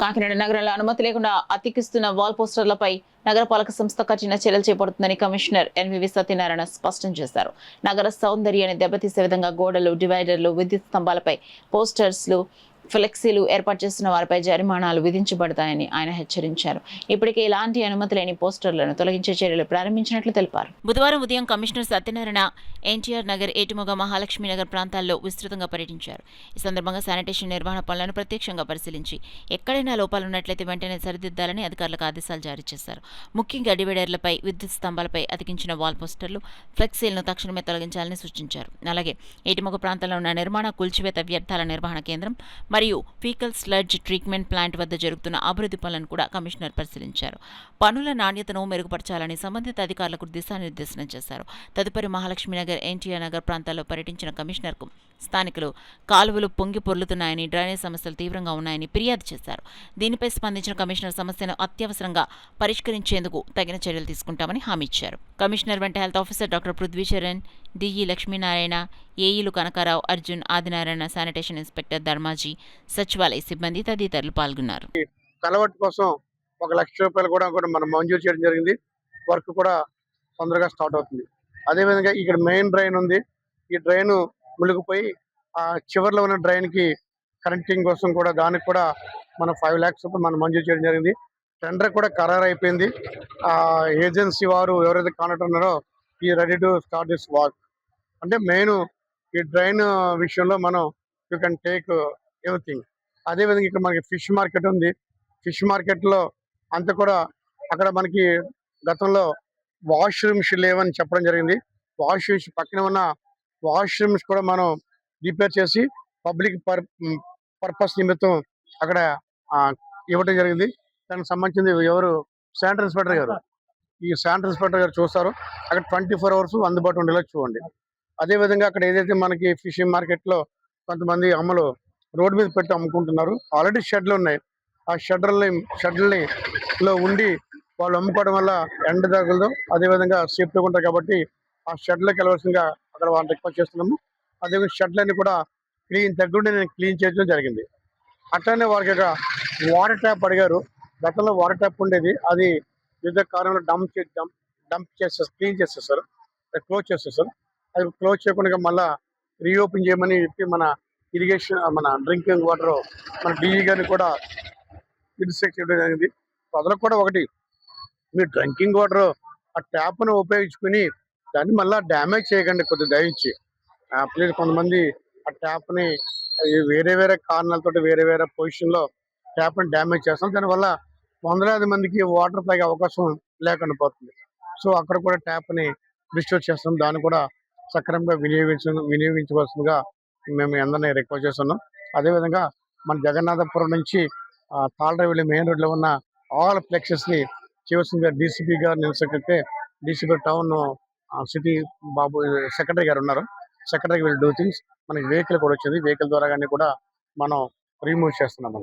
కాకినాడ నగరంలో అనుమతి లేకుండా అతికిస్తున్న వాల్ పోస్టర్లపై నగరపాలక సంస్థ కఠిన చర్యలు చేపడుతుందని కమిషనర్ ఎన్వివి సత్యనారాయణ స్పష్టం చేశారు. నగర సౌందర్యాన్ని దెబ్బతీసే విధంగా గోడలు, డివైడర్లు, విద్యుత్ స్తంభాలపై పోస్టర్స్లు, ఫ్లెక్సీలు ఏర్పాటు చేస్తున్న వారిపై జరిమానాలు విధించబడతాయని ఆయన హెచ్చరించారు. ఇప్పటికే ఇలాంటి అనుమతి లేని పోస్టర్లను తొలగించే చర్యలు ప్రారంభించినట్లు తెలిపారు. బుధవారం ఉదయం కమిషనర్ సత్యనారాయణ ఎన్టీఆర్ నగర్, ఏటుమొగ, మహాలక్ష్మి నగర్ ప్రాంతాల్లో విస్తృతంగా పర్యటించారు. ఈ సందర్భంగా శానిటేషన్ నిర్వహణ పనులను ప్రత్యక్షంగా పరిశీలించి ఎక్కడైనా లోపాలున్నట్లయితే వెంటనే సరిదిద్దాలని అధికారులకు ఆదేశాలు జారీ చేశారు. ముఖ్యంగా డివైడర్లపై, విద్యుత్ స్తంభాలపై అతికించిన వాల్ పోస్టర్లు, ఫ్లెక్సీలను తక్షణమే తొలగించాలని సూచించారు. అలాగే ఏటుమొగ ప్రాంతంలో ఉన్న నిర్మాణ, కూల్చివేత వ్యర్థాల నిర్వహణ కేంద్రం మరియు ఫీకల్ స్లడ్జ్ ట్రీట్మెంట్ ప్లాంట్ వద్ద జరుగుతున్న అభివృద్ధి పనులను కూడా కమిషనర్ పరిశీలించారు. పనుల నాణ్యతను మెరుగుపరచాలని సంబంధిత అధికారులకు దిశానిర్దేశనం చేశారు. తదుపరి మహాలక్ష్మి నగర్, ఎన్టీఆర్ నగర్ ప్రాంతాల్లో పర్యటించిన కమిషనర్కు స్థానికులు కాలువలు పొంగి పొర్లుతున్నాయని, డ్రైనేజ్ సమస్యలు తీవ్రంగా ఉన్నాయని ఫిర్యాదు చేశారు. దీనిపై స్పందించిన కమిషనర్ సమస్యను అత్యవసరంగా పరిష్కరించేందుకు తగిన చర్యలు తీసుకుంటామని హామీ ఇచ్చారు. కమిషనర్ వెంట health officer doctor Prithvicharan, DE Lakshminarayana, ఏఈలు కనకారావు, అర్జున్, ఆదినారాయణ, శానిటేషన్ ఇన్స్పెక్టర్ ధర్మాజీ, సచివాలయ సిబ్బంది తదితరులు పాల్గొన్నారు. కలవట్ కోసం 1 లక్ష రూపాయలు కూడా మనం మంజూరు చేయడం జరిగింది. వర్క్ కూడా తొందరగా స్టార్ట్ అవుతుంది. అదేవిధంగా ఇక్కడ మెయిన్ డ్రైన్ ఉంది. ఈ డ్రైన్ మునిగిపోయి ఆ చివరిలో ఉన్న డ్రైన్ కి కరెంటింగ్ కోసం కూడా దానికి కూడా మనం 5 lakhs రూపాయలు మనం మంజూరు చేయడం జరిగింది. టెండర్ కూడా ఖరారు అయిపోయింది. ఆ ఏజెన్సీ వారు ఎవరైతే కాంట్రాక్టర్ ఉన్నారో ఈ ready to start this work. అంటే మెయిన్ ఈ డ్రైన్ విషయంలో మనం యూ కెన్ టేక్ ఎవ్రీథింగ్. అదేవిధంగా ఇక్కడ మనకి ఫిష్ మార్కెట్ ఉంది. ఫిష్ మార్కెట్లో అంతా కూడా అక్కడ మనకి గతంలో వాష్రూమ్స్ లేవని చెప్పడం జరిగింది. వాష్రూమ్స్ పక్కన ఉన్న వాష్రూమ్స్ కూడా మనం రిపేర్ చేసి పబ్లిక్ పర్పస్ నిమిత్తం అక్కడ ఇవ్వడం జరిగింది. దానికి సంబంధించింది ఎవరు శానిటరీ ఇన్స్పెక్టర్ గారు, ఈ శానిటరీ ఇన్స్పెక్టర్ గారు చూస్తారు. అక్కడ 24 hours అందుబాటులో ఉండేలా చూడండి. అదేవిధంగా అక్కడ ఏదైతే మనకి ఫిషింగ్ మార్కెట్లో కొంతమంది అమ్మలు రోడ్డు మీద పెట్టి అమ్ముకుంటున్నారు. ఆల్రెడీ షెడ్లు ఉన్నాయి. ఆ షెడ్లని లో ఉండి వాళ్ళు అమ్ముకోవడం వల్ల ఎండ తగలదు, అదేవిధంగా సేఫ్టీగా ఉంటారు. కాబట్టి ఆ షెడ్లోకి వెళ్ళవలసిందిగా అక్కడ వాళ్ళు రిక్వెస్ట్ చేస్తున్నాము. అదేవిధంగా షెడ్లన్నీ కూడా దగ్గరుండి నేను క్లీన్ చేయడం జరిగింది. అట్లానే వారికి వాటర్ ట్యాప్ అడిగారు. గతంలో వాటర్ ట్యాప్ ఉండేది, అది వివిధ కారణంలో డంప్ చేస్తారు, క్లీన్ చేసేస్తారు, క్లోజ్ చేసేస్తారు. అది క్లోజ్ చేయకుండా మళ్ళీ రీఓపెన్ చేయమని చెప్పి మన ఇరిగేషన్, మన డ్రింకింగ్ వాటర్ మన డిఈ గారిని కూడా ఇన్స్ట్రక్ట్ చేయడం జరిగింది. అదలకు కూడా ఒకటి, మీరు డ్రింకింగ్ వాటర్ ఆ ట్యాప్ను ఉపయోగించుకుని దాన్ని మళ్ళీ డ్యామేజ్ చేయకండి కొద్దిగా దయించి. ప్లీజ్ కొంతమంది ఆ ట్యాప్ని వేరే కారణాలతో వేరే పొజిషన్లో ట్యాప్ని డ్యామేజ్ చేస్తాం. దానివల్ల వందలాది మందికి వాటర్ తాగే అవకాశం లేకుండా పోతుంది. సో అక్కడ కూడా ట్యాప్ని రిస్టోర్ చేస్తాం. దాన్ని కూడా సక్రమంగా వినియోగించవలసిందిగా మేము అందరినీ రిక్వెస్ట్ చేస్తున్నాం. అదేవిధంగా మన జగన్నాథపురం నుంచి తాళరేవల్లి మెయిన్ రోడ్లో ఉన్న ఆల్ ఫ్లెక్సెస్ని చేయవలసిందిగా డీసీపీ గారు నిలసెక్కితే డీసీపీ టౌన్ సిటీ బాబు సెక్రటరీ గారు ఉన్నారు. Secretary will do things. మనకి వెహికల్ కూడా వచ్చింది. వెహికల్ ద్వారా కూడా మనం రిమూవ్ చేస్తున్నామండి.